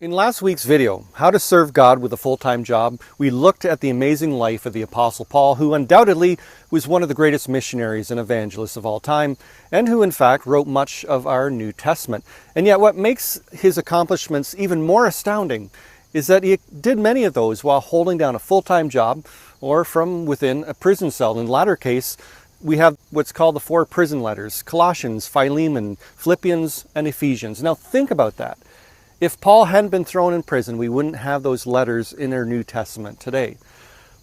In last week's video, How to Serve God with a Full-Time Job, we looked at the amazing life of the Apostle Paul, who undoubtedly was one of the greatest missionaries and evangelists of all time, and who in fact wrote much of our New Testament. And yet what makes his accomplishments even more astounding is that he did many of those while holding down a full-time job or from within a prison cell. In the latter case, we have what's called the 4 prison letters: Colossians, Philemon, Philippians, and Ephesians. Now think about that. If Paul hadn't been thrown in prison, we wouldn't have those letters in our New Testament today.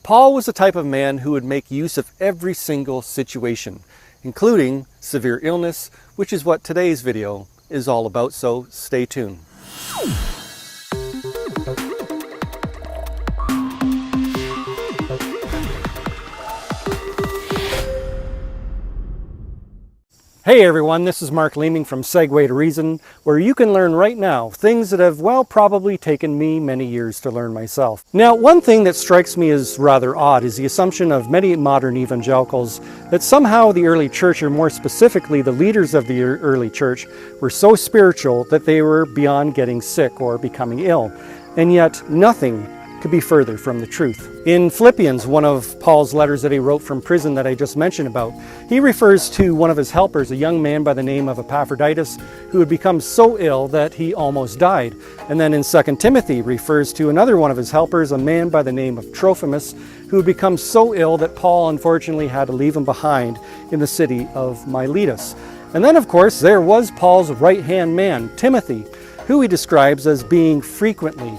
Paul was the type of man who would make use of every single situation, including severe illness, which is what today's video is all about, so stay tuned. Hey everyone, this is Mark Leeming from Segue to Reason, where you can learn right now things that have, well, probably taken me many years to learn myself. Now, one thing that strikes me as rather odd is the assumption of many modern evangelicals that somehow the early church, or more specifically the leaders of the early church, were so spiritual that they were beyond getting sick or becoming ill. And yet, nothing could be further from the truth. In Philippians, one of Paul's letters that he wrote from prison that I just mentioned about, he refers to one of his helpers, a young man by the name of Epaphroditus, who had become so ill that he almost died. And then in 2 Timothy refers to another one of his helpers, a man by the name of Trophimus, who had become so ill that Paul unfortunately had to leave him behind in the city of Miletus. And then of course there was Paul's right-hand man, Timothy, who he describes as being frequently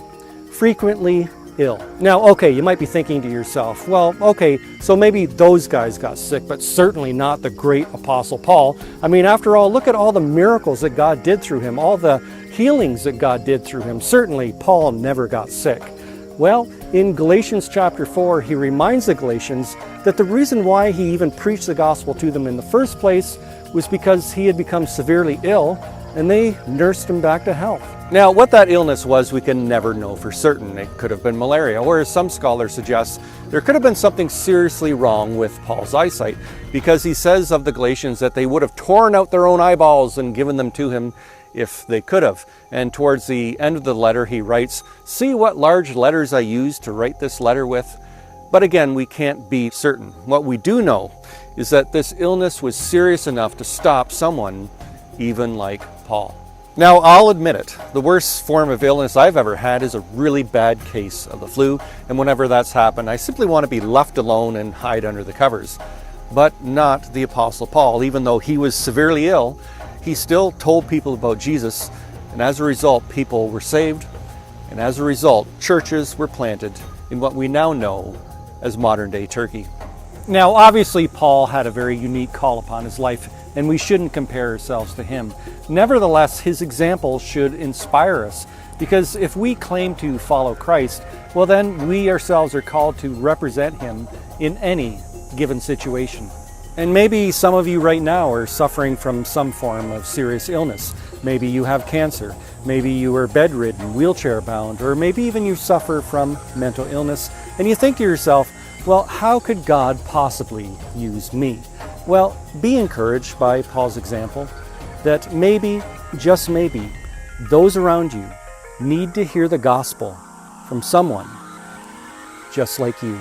ill. Now, okay, you might be thinking to yourself, well, okay, so maybe those guys got sick, but certainly not the great Apostle Paul. I mean, after all, look at all the miracles that God did through him, all the healings that God did through him. Certainly, Paul never got sick. Well, in Galatians chapter 4, he reminds the Galatians that the reason why he even preached the gospel to them in the first place was because he had become severely ill, and they nursed him back to health. Now, what that illness was, we can never know for certain. It could have been malaria, or as some scholars suggest, there could have been something seriously wrong with Paul's eyesight, because he says of the Galatians that they would have torn out their own eyeballs and given them to him if they could have. And towards the end of the letter, he writes, "See what large letters I used to write this letter with?" But again, we can't be certain. What we do know is that this illness was serious enough to stop someone even like Paul. Now, I'll admit it, the worst form of illness I've ever had is a really bad case of the flu, and whenever that's happened, I simply want to be left alone and hide under the covers. But not the Apostle Paul. Even though he was severely ill, he still told people about Jesus, and as a result, people were saved, and as a result, churches were planted in what we now know as modern-day Turkey. Now, obviously, Paul had a very unique call upon his life, and we shouldn't compare ourselves to him. Nevertheless, his example should inspire us, because if we claim to follow Christ, well then we ourselves are called to represent him in any given situation. And maybe some of you right now are suffering from some form of serious illness. Maybe you have cancer, maybe you are bedridden, wheelchair bound, or maybe even you suffer from mental illness, and you think to yourself, well, how could God possibly use me? Well, be encouraged by Paul's example that maybe, just maybe, those around you need to hear the gospel from someone just like you.